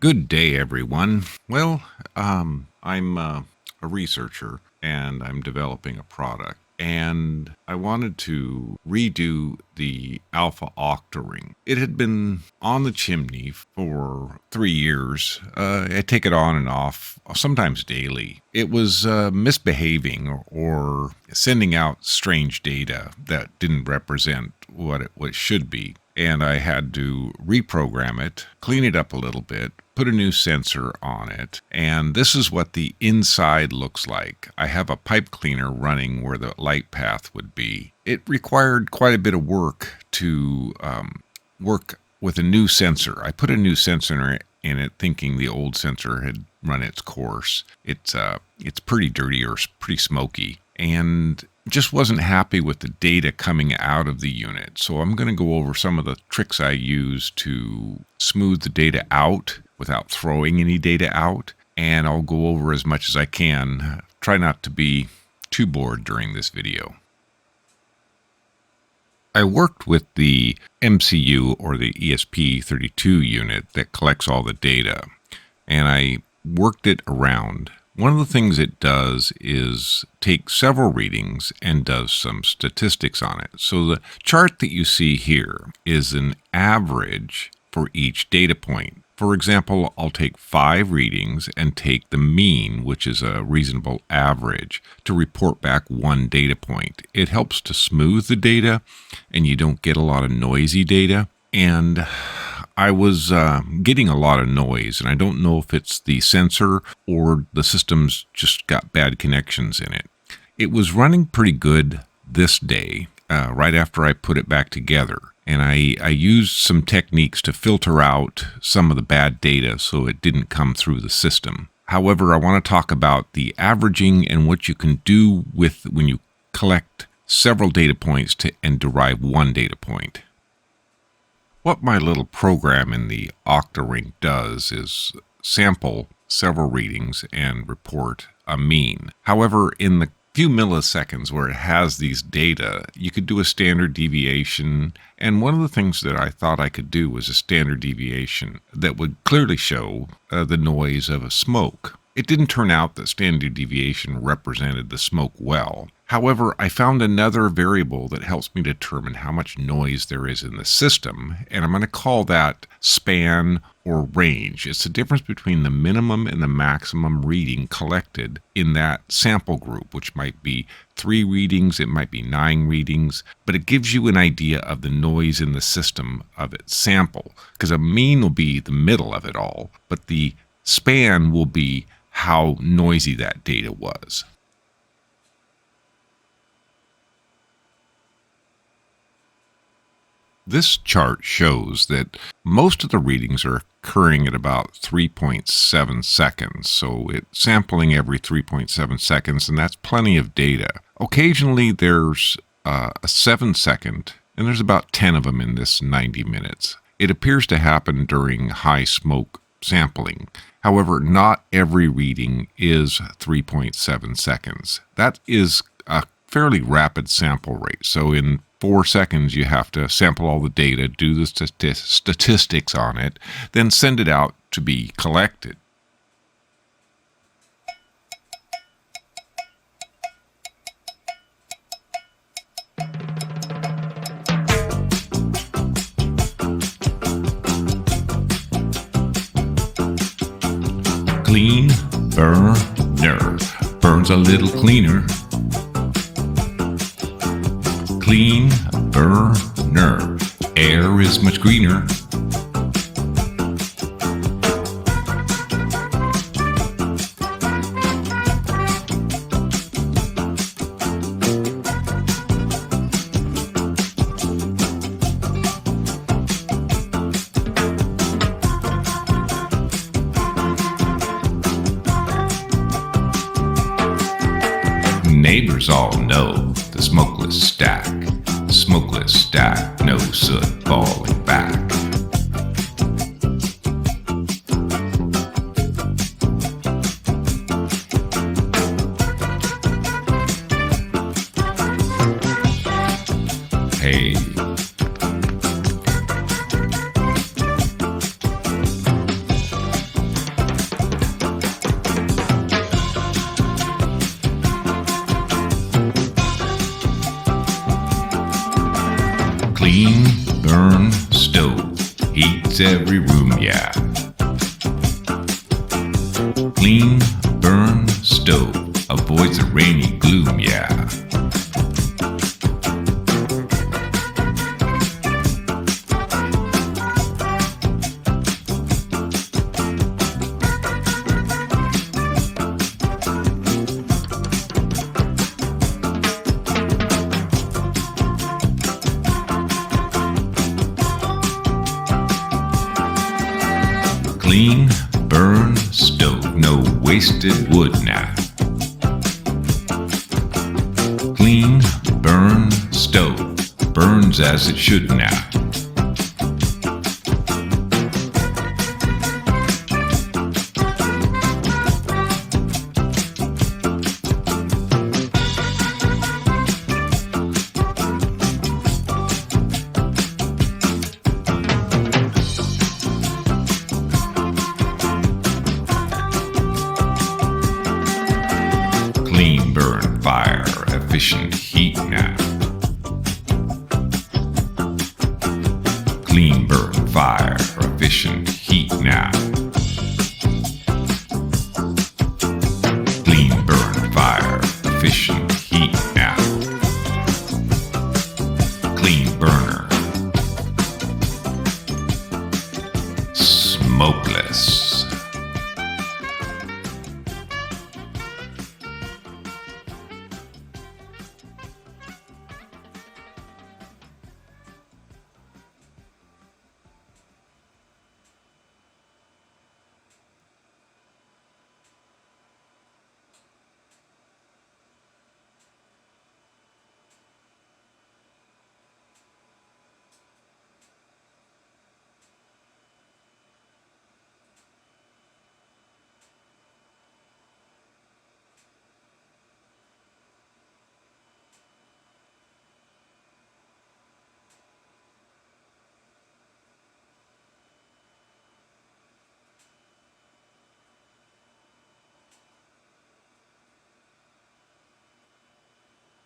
Good day, everyone. Well, I'm a researcher and I'm developing a product. And I wanted to redo the Alpha Octoring. It had been on the chimney for 3 years. I take it on and off, sometimes daily. It was misbehaving or sending out strange data that didn't represent what it should be. And I had to reprogram it, clean it up a little bit, put a new sensor on it, and this is what the inside looks like. I have a pipe cleaner running where the light path would be. It required quite a bit of work to work with a new sensor. I put a new sensor in it thinking the old sensor had run its course. It's pretty dirty or pretty smoky, and just wasn't happy with the data coming out of the unit. So I'm going to go over some of the tricks I use to smooth the data out without throwing any data out. And I'll go over as much as I can. Try not to be too bored during this video. I worked with the MCU or the ESP32 unit that collects all the data, and I worked it around. One of the things it does is take several readings and does some statistics on it. So the chart that you see here is an average for each data point. For example, I'll take 5 readings and take the mean, which is a reasonable average, to report back 1 data point. It helps to smooth the data and you don't get a lot of noisy data. And I was getting a lot of noise, and I don't know if it's the sensor or the system's just got bad connections in it. It was running pretty good this day, right after I put it back together. And I used some techniques to filter out some of the bad data so it didn't come through the system. However, I want to talk about the averaging and what you can do with when you collect several data points and derive 1 data point. What my little program in the Octoring does is sample several readings and report a mean. However, in the few milliseconds where it has these data, you could do a standard deviation. And one of the things that I thought I could do was a standard deviation that would clearly show the noise of a smoke. It didn't turn out that standard deviation represented the smoke well. However, I found another variable that helps me determine how much noise there is in the system, and I'm going to call that span or range. It's the difference between the minimum and the maximum reading collected in that sample group, which might be 3 readings, it might be 9 readings, but it gives you an idea of the noise in the system of its sample, because a mean will be the middle of it all, but the span will be how noisy that data was. This chart shows that most of the readings are occurring at about 3.7 seconds, so it's sampling every 3.7 seconds, and that's plenty of data. Occasionally there's a 7-second, and there's about 10 of them in this 90 minutes. It appears to happen during high smoke sampling. However, not every reading is 3.7 seconds. That is a fairly rapid sample rate, so in 4 seconds, you have to sample all the data, do the statistics on it, then send it out to be collected. Clean burner burns a little cleaner. Clean burner, air is much greener. Neighbors all know the smokeless stack. Smokeless stack, no soot falling back. Hey. Clean burn stove heats every room, yeah. Clean burn stove avoids the rainy gloom, yeah. Clean burn stove, no wasted wood now. Clean burn stove burns as it should now. Clean burn fire, efficient heat now. Clean burn fire, efficient heat now. Clean burn fire, efficient heat now. Clean burner. Smokeless.